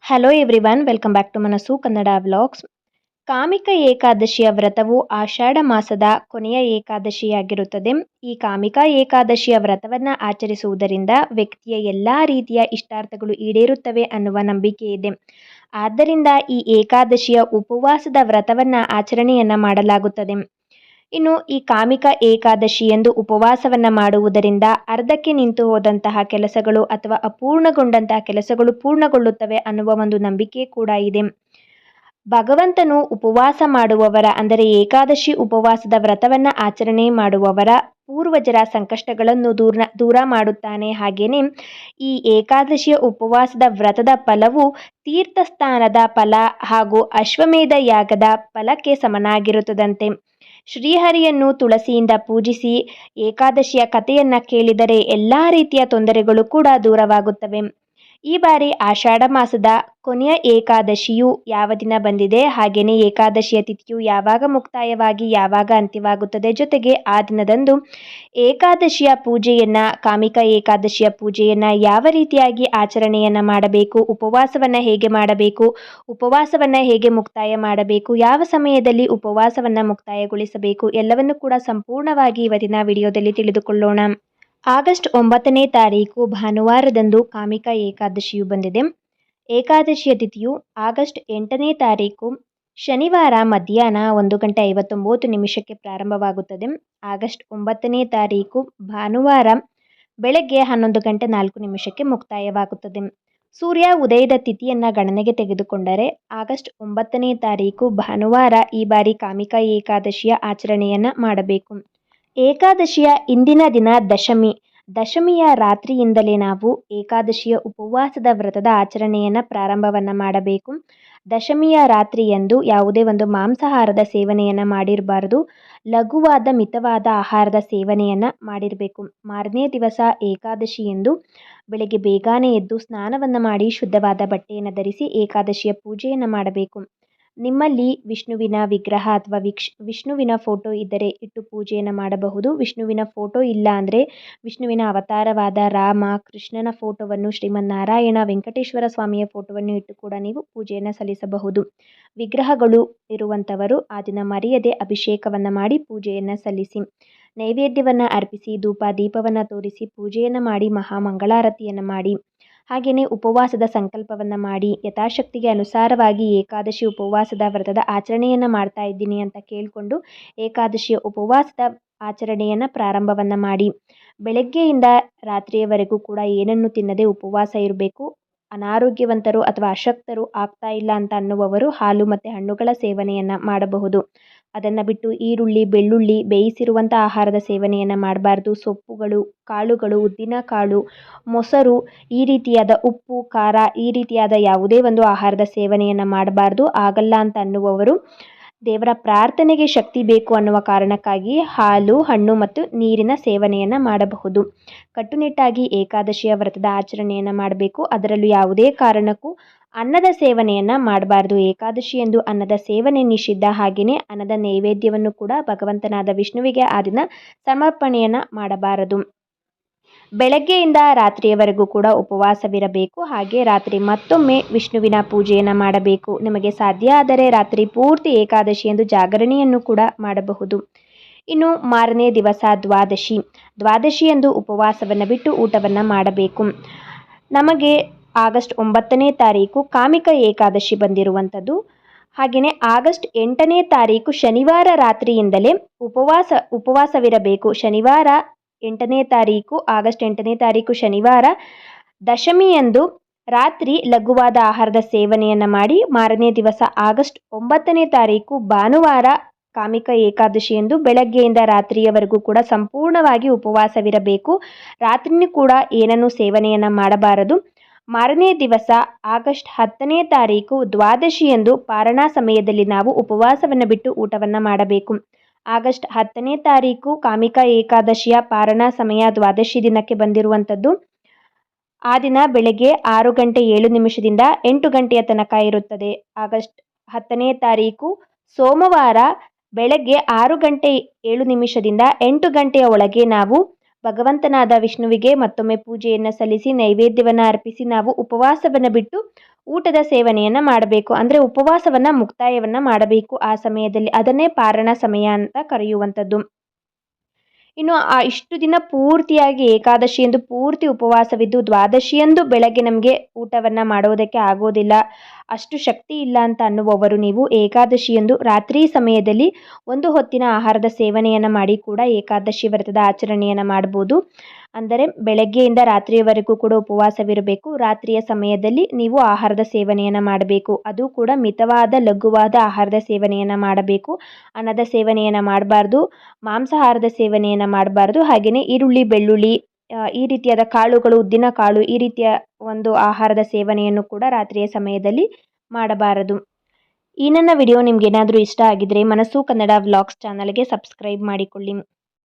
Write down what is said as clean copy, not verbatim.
Hello everyone, welcome back to Manasu Kannada vlogs. ಕಾಮಿಕ ಏಕಾದಶಿಯ ವ್ರತವು ಆಷಾಢ ಮಾಸದ ಕೊನೆಯ ಏಕಾದಶಿಯಾಗಿರುತ್ತದೆ. ಈ ಕಾಮಿಕ ಏಕಾದಶಿಯ ವ್ರತವನ್ನು ಆಚರಿಸುವುದರಿಂದ ವ್ಯಕ್ತಿಯ ಎಲ್ಲ ರೀತಿಯ ಇಷ್ಟಾರ್ಥಗಳು ಈಡೇರುತ್ತವೆ ಅನ್ನುವ ನಂಬಿಕೆ ಇದೆ. ಆದ್ದರಿಂದ ಈ ಏಕಾದಶಿಯ ಉಪವಾಸದ ವ್ರತವನ್ನು ಆಚರಣೆಯನ್ನು ಮಾಡಲಾಗುತ್ತದೆ. ಇನ್ನು ಈ ಕಾಮಿಕ ಏಕಾದಶಿ ಎಂದು ಉಪವಾಸವನ್ನು ಮಾಡುವುದರಿಂದ ಅರ್ಧಕ್ಕೆ ನಿಂತು ಹೋದಂತಹ ಕೆಲಸಗಳು ಅಥವಾ ಅಪೂರ್ಣಗೊಂಡಂತಹ ಕೆಲಸಗಳು ಪೂರ್ಣಗೊಳ್ಳುತ್ತವೆ ಅನ್ನುವ ಒಂದು ನಂಬಿಕೆ ಕೂಡ ಇದೆ. ಭಗವಂತನು ಉಪವಾಸ ಮಾಡುವವರ ಅಂದರೆ ಏಕಾದಶಿ ಉಪವಾಸದ ವ್ರತವನ್ನು ಆಚರಣೆ ಮಾಡುವವರ ಪೂರ್ವಜರ ಸಂಕಷ್ಟಗಳನ್ನು ದೂರ ಮಾಡುತ್ತಾನೆ. ಹಾಗೆಯೇ ಈ ಏಕಾದಶಿಯ ಉಪವಾಸದ ವ್ರತದ ಫಲವು ತೀರ್ಥಸ್ಥಾನದ ಫಲ ಹಾಗೂ ಅಶ್ವಮೇಧ ಯಾಗದ ಫಲಕ್ಕೆ ಸಮನಾಗಿರುತ್ತದಂತೆ. ಶ್ರೀಹರಿಯನ್ನು ತುಳಸಿಯಿಂದ ಪೂಜಿಸಿ ಏಕಾದಶಿಯ ಕಥೆಯನ್ನು ಕೇಳಿದರೆ ಎಲ್ಲ ರೀತಿಯ ತೊಂದರೆಗಳು ಕೂಡ ದೂರವಾಗುತ್ತವೆ. ಈ ಬಾರಿ ಆಷಾಢ ಮಾಸದ ಕೊನೆಯ ಏಕಾದಶಿಯು ಯಾವ ದಿನ ಬಂದಿದೆ, ಹಾಗೆಯೇ ಏಕಾದಶಿಯ ತಿಥಿಯು ಯಾವಾಗ ಮುಕ್ತಾಯವಾಗಿ ಯಾವಾಗ ಅಂತ್ಯವಾಗುತ್ತದೆ, ಜೊತೆಗೆ ಆ ದಿನದಂದು ಏಕಾದಶಿಯ ಪೂಜೆಯನ್ನು ಕಾಮಿಕ ಏಕಾದಶಿಯ ಪೂಜೆಯನ್ನು ಯಾವ ರೀತಿಯಾಗಿ ಆಚರಣೆಯನ್ನು ಮಾಡಬೇಕು, ಉಪವಾಸವನ್ನು ಹೇಗೆ ಮಾಡಬೇಕು, ಉಪವಾಸವನ್ನು ಹೇಗೆ ಮುಕ್ತಾಯ ಮಾಡಬೇಕು, ಯಾವ ಸಮಯದಲ್ಲಿ ಉಪವಾಸವನ್ನು ಮುಕ್ತಾಯಗೊಳಿಸಬೇಕು ಎಲ್ಲವನ್ನು ಕೂಡ ಸಂಪೂರ್ಣವಾಗಿ ಇವತ್ತಿನ ವಿಡಿಯೋದಲ್ಲಿ ತಿಳಿದುಕೊಳ್ಳೋಣ. ಆಗಸ್ಟ್ 9ನೇ ತಾರೀಕು ಭಾನುವಾರದಂದು ಕಾಮಿಕ ಏಕಾದಶಿಯು ಬಂದಿದೆ. ಏಕಾದಶಿಯ ತಿಥಿಯು ಆಗಸ್ಟ್ 8ನೇ ತಾರೀಕು ಶನಿವಾರ ಮಧ್ಯಾಹ್ನ 1:59 ಪ್ರಾರಂಭವಾಗುತ್ತದೆ. ಆಗಸ್ಟ್ 9ನೇ ತಾರೀಕು ಭಾನುವಾರ ಬೆಳಗ್ಗೆ 11:04 ಮುಕ್ತಾಯವಾಗುತ್ತದೆ. ಸೂರ್ಯ ಉದಯದ ತಿಥಿಯನ್ನು ಗಣನೆಗೆ ತೆಗೆದುಕೊಂಡರೆ ಆಗಸ್ಟ್ 9ನೇ ತಾರೀಕು ಭಾನುವಾರ ಈ ಬಾರಿ ಕಾಮಿಕ ಏಕಾದಶಿಯ ಆಚರಣೆಯನ್ನು ಮಾಡಬೇಕು. ಏಕಾದಶಿಯ ಇಂದಿನ ದಿನ ದಶಮಿಯ ರಾತ್ರಿಯಿಂದಲೇ ನಾವು ಏಕಾದಶಿಯ ಉಪವಾಸದ ವ್ರತದ ಆಚರಣೆಯನ್ನು ಪ್ರಾರಂಭವನ್ನು ಮಾಡಬೇಕು. ದಶಮಿಯ ರಾತ್ರಿಯಂದು ಯಾವುದೇ ಒಂದು ಮಾಂಸಾಹಾರದ ಸೇವನೆಯನ್ನು ಮಾಡಿರಬಾರ್ದು. ಲಘುವಾದ ಮಿತವಾದ ಆಹಾರದ ಸೇವನೆಯನ್ನು ಮಾಡಿರಬೇಕು. ಮಾರನೇ ದಿವಸ ಏಕಾದಶಿ ಎಂದು ಬೆಳಗ್ಗೆ ಬೇಗನೆ ಎದ್ದು ಸ್ನಾನವನ್ನು ಮಾಡಿ ಶುದ್ಧವಾದ ಬಟ್ಟೆಯನ್ನು ಧರಿಸಿ ಏಕಾದಶಿಯ ಪೂಜೆಯನ್ನು ಮಾಡಬೇಕು. ನಿಮ್ಮಲ್ಲಿ ವಿಷ್ಣುವಿನ ವಿಗ್ರಹ ಅಥವಾ ವಿಷ್ಣುವಿನ ಫೋಟೋ ಇದ್ದರೆ ಇಟ್ಟು ಪೂಜೆಯನ್ನು ಮಾಡಬಹುದು. ವಿಷ್ಣುವಿನ ಫೋಟೋ ಇಲ್ಲ ಅಂದರೆ ವಿಷ್ಣುವಿನ ಅವತಾರವಾದ ರಾಮ, ಕೃಷ್ಣನ ಫೋಟೋವನ್ನು, ಶ್ರೀಮನ್ನಾರಾಯಣ, ವೆಂಕಟೇಶ್ವರ ಸ್ವಾಮಿಯ ಫೋಟೋವನ್ನು ಇಟ್ಟು ಕೂಡ ನೀವು ಪೂಜೆಯನ್ನು ಸಲ್ಲಿಸಬಹುದು. ವಿಗ್ರಹಗಳು ಇರುವಂಥವರು ಆ ದಿನ ಮರೆಯದೆ ಅಭಿಷೇಕವನ್ನು ಮಾಡಿ ಪೂಜೆಯನ್ನು ಸಲ್ಲಿಸಿ, ನೈವೇದ್ಯವನ್ನು ಅರ್ಪಿಸಿ, ಧೂಪ ದೀಪವನ್ನು ತೋರಿಸಿ ಪೂಜೆಯನ್ನು ಮಾಡಿ ಮಹಾಮಂಗಳಾರತಿಯನ್ನು ಮಾಡಿ, ಹಾಗೆಯೇ ಉಪವಾಸದ ಸಂಕಲ್ಪವನ್ನು ಮಾಡಿ ಯಥಾಶಕ್ತಿಗೆ ಅನುಸಾರವಾಗಿ ಏಕಾದಶಿ ಉಪವಾಸದ ವ್ರತದ ಆಚರಣೆಯನ್ನು ಮಾಡ್ತಾ ಇದ್ದೀನಿ ಅಂತ ಕೇಳಿಕೊಂಡು ಏಕಾದಶಿಯ ಉಪವಾಸದ ಆಚರಣೆಯನ್ನು ಪ್ರಾರಂಭವನ್ನು ಮಾಡಿ. ಬೆಳಗ್ಗೆಯಿಂದ ರಾತ್ರಿಯವರೆಗೂ ಕೂಡ ಏನನ್ನು ತಿನ್ನದೆ ಉಪವಾಸ ಇರಬೇಕು. ಅನಾರೋಗ್ಯವಂತರು ಅಥವಾ ಅಶಕ್ತರು ಆಗ್ತಾ ಇಲ್ಲ ಅಂತ ಅನ್ನುವವರು ಹಾಲು ಮತ್ತು ಹಣ್ಣುಗಳ ಸೇವನೆಯನ್ನು ಮಾಡಬಹುದು. ಅದನ್ನು ಬಿಟ್ಟು ಈರುಳ್ಳಿ, ಬೆಳ್ಳುಳ್ಳಿ, ಬೇಯಿಸಿರುವಂಥ ಆಹಾರದ ಸೇವನೆಯನ್ನು ಮಾಡಬಾರ್ದು. ಸೊಪ್ಪುಗಳು, ಕಾಳುಗಳು, ಉದ್ದಿನ ಕಾಳು, ಮೊಸರು, ಈ ರೀತಿಯಾದ ಉಪ್ಪು, ಖಾರ, ಈ ರೀತಿಯಾದ ಯಾವುದೇ ಒಂದು ಆಹಾರದ ಸೇವನೆಯನ್ನು ಮಾಡಬಾರ್ದು. ಆಗಲ್ಲ ಅಂತ ಅನ್ನುವವರು ದೇವರ ಪ್ರಾರ್ಥನೆಗೆ ಶಕ್ತಿ ಬೇಕು ಅನ್ನುವ ಕಾರಣಕ್ಕಾಗಿ ಹಾಲು, ಹಣ್ಣು ಮತ್ತು ನೀರಿನ ಸೇವನೆಯನ್ನು ಮಾಡಬಹುದು. ಕಟ್ಟುನಿಟ್ಟಾಗಿ ಏಕಾದಶಿಯ ವ್ರತದ ಆಚರಣೆಯನ್ನು ಮಾಡಬೇಕು. ಅದರಲ್ಲೂ ಯಾವುದೇ ಕಾರಣಕ್ಕೂ ಅನ್ನದ ಸೇವನೆಯನ್ನು ಮಾಡಬಾರ್ದು. ಏಕಾದಶಿ ಎಂದು ಅನ್ನದ ಸೇವನೆ ನಿಷಿದ್ಧ. ಹಾಗೆಯೇ ಅನ್ನದ ನೈವೇದ್ಯವನ್ನು ಕೂಡ ಭಗವಂತನಾದ ವಿಷ್ಣುವಿಗೆ ಆ ದಿನ ಸಮರ್ಪಣೆಯನ್ನು ಮಾಡಬಾರದು. ಬೆಳಗ್ಗೆಯಿಂದ ರಾತ್ರಿಯವರೆಗೂ ಕೂಡ ಉಪವಾಸವಿರಬೇಕು. ಹಾಗೆ ರಾತ್ರಿ ಮತ್ತೊಮ್ಮೆ ವಿಷ್ಣುವಿನ ಪೂಜೆಯನ್ನು ಮಾಡಬೇಕು. ನಿಮಗೆ ಸಾಧ್ಯ ಆದರೆ ರಾತ್ರಿ ಪೂರ್ತಿ ಏಕಾದಶಿ ಎಂದು ಜಾಗರಣೆಯನ್ನು ಕೂಡ ಮಾಡಬಹುದು. ಇನ್ನು ಮಾರನೇ ದಿವಸ ದ್ವಾದಶಿ ಎಂದು ಉಪವಾಸವನ್ನು ಬಿಟ್ಟು ಊಟವನ್ನು ಮಾಡಬೇಕು. ನಮಗೆ ಆಗಸ್ಟ್ 9ನೇ ತಾರೀಕು ಕಾಮಿಕ ಏಕಾದಶಿ ಬಂದಿರುವಂಥದ್ದು. ಹಾಗೆಯೇ ಆಗಸ್ಟ್ 8ನೇ ತಾರೀಕು ಶನಿವಾರ ರಾತ್ರಿಯಿಂದಲೇ ಉಪವಾಸವಿರಬೇಕು. ಶನಿವಾರ 8ನೇ ತಾರೀಕು ಆಗಸ್ಟ್ 8ನೇ ತಾರೀಕು ಶನಿವಾರ ದಶಮಿಯಂದು ರಾತ್ರಿ ಲಘುವಾದ ಆಹಾರದ ಸೇವನೆಯನ್ನು ಮಾಡಿ ಮಾರನೇ ದಿವಸ ಆಗಸ್ಟ್ 9ನೇ ತಾರೀಕು ಭಾನುವಾರ ಕಾಮಿಕ ಏಕಾದಶಿ ಎಂದು ಬೆಳಗ್ಗೆಯಿಂದ ರಾತ್ರಿಯವರೆಗೂ ಕೂಡ ಸಂಪೂರ್ಣವಾಗಿ ಉಪವಾಸವಿರಬೇಕು. ರಾತ್ರಿಯೂ ಕೂಡ ಏನನ್ನೂ ಸೇವನೆಯನ್ನು ಮಾಡಬಾರದು. ಮಾರನೇ ದಿವಸ ಆಗಸ್ಟ್ 10ನೇ ತಾರೀಕು ದ್ವಾದಶಿಯಂದು ಪಾರಣಾ ಸಮಯದಲ್ಲಿ ನಾವು ಉಪವಾಸವನ್ನು ಬಿಟ್ಟು ಊಟವನ್ನು ಮಾಡಬೇಕು. ಆಗಸ್ಟ್ 10ನೇ ತಾರೀಕು ಕಾಮಿಕ ಏಕಾದಶಿಯ ಪಾರಣಾ ಸಮಯ ದ್ವಾದಶಿ ದಿನಕ್ಕೆ ಬಂದಿರುವಂಥದ್ದು. ಆ ದಿನ ಬೆಳಗ್ಗೆ 6:07 8 ಗಂಟೆಯ ತನಕ ಇರುತ್ತದೆ. ಆಗಸ್ಟ್ 10ನೇ ತಾರೀಕು ಸೋಮವಾರ ಬೆಳಗ್ಗೆ 6:07 8 ಗಂಟೆಯ ಒಳಗೆ ನಾವು ಭಗವಂತನಾದ ವಿಷ್ಣುವಿಗೆ ಮತ್ತೊಮ್ಮೆ ಪೂಜೆಯನ್ನು ಸಲ್ಲಿಸಿ ನೈವೇದ್ಯವನ್ನು ಅರ್ಪಿಸಿ ನಾವು ಉಪವಾಸವನ್ನು ಬಿಟ್ಟು ಊಟದ ಸೇವನೆಯನ್ನು ಮಾಡಬೇಕು. ಅಂದರೆ ಉಪವಾಸವನ್ನು ಮುಕ್ತಾಯವನ್ನು ಮಾಡಬೇಕು ಆ ಸಮಯದಲ್ಲಿ. ಅದನ್ನೇ ಪಾರಣ ಸಮಯ ಅಂತ ಕರೆಯುವಂಥದ್ದು. ಇನ್ನು ಆ ಇಷ್ಟು ದಿನ ಪೂರ್ತಿಯಾಗಿ ಏಕಾದಶಿಯಂದು ಪೂರ್ತಿ ಉಪವಾಸವಿದ್ದು ದ್ವಾದಶಿಯಂದು ಬೆಳಗ್ಗೆ ನಮಗೆ ಊಟವನ್ನು ಮಾಡೋದಕ್ಕೆ ಆಗೋದಿಲ್ಲ, ಅಷ್ಟು ಶಕ್ತಿ ಇಲ್ಲ ಅಂತ ಅನ್ನುವವರು ನೀವು ಏಕಾದಶಿಯಂದು ರಾತ್ರಿ ಸಮಯದಲ್ಲಿ ಒಂದು ಹೊತ್ತಿನ ಆಹಾರದ ಸೇವನೆಯನ್ನು ಮಾಡಿ ಕೂಡ ಏಕಾದಶಿ ವ್ರತದ ಆಚರಣೆಯನ್ನು ಮಾಡ್ಬೋದು. ಅಂದರೆ ಬೆಳಗ್ಗೆಯಿಂದ ರಾತ್ರಿಯವರೆಗೂ ಕೂಡ ಉಪವಾಸವಿರಬೇಕು. ರಾತ್ರಿಯ ಸಮಯದಲ್ಲಿ ನೀವು ಆಹಾರದ ಸೇವನೆಯನ್ನು ಮಾಡಬೇಕು. ಅದು ಕೂಡ ಮಿತವಾದ ಲಘುವಾದ ಆಹಾರದ ಸೇವನೆಯನ್ನು ಮಾಡಬೇಕು. ಅನ್ನದ ಸೇವನೆಯನ್ನು ಮಾಡಬಾರ್ದು, ಮಾಂಸಾಹಾರದ ಸೇವನೆಯನ್ನು ಮಾಡಬಾರ್ದು. ಹಾಗೆಯೇ ಈರುಳ್ಳಿ, ಬೆಳ್ಳುಳ್ಳಿ, ಈ ರೀತಿಯಾದ ಕಾಳುಗಳು, ಉದ್ದಿನ ಕಾಳು, ಈ ರೀತಿಯ ಒಂದು ಆಹಾರದ ಸೇವನೆಯನ್ನು ಕೂಡ ರಾತ್ರಿಯ ಸಮಯದಲ್ಲಿ ಮಾಡಬಾರದು. ಈ ನನ್ನ ವಿಡಿಯೋ ನಿಮ್ಗೇನಾದರೂ ಇಷ್ಟ ಆಗಿದ್ರೆ ಮನಸ್ಸು ಕನ್ನಡ ವ್ಲಾಗ್ಸ್ ಚಾನಲ್ಗೆ ಸಬ್ಸ್ಕ್ರೈಬ್ ಮಾಡಿಕೊಳ್ಳಿ.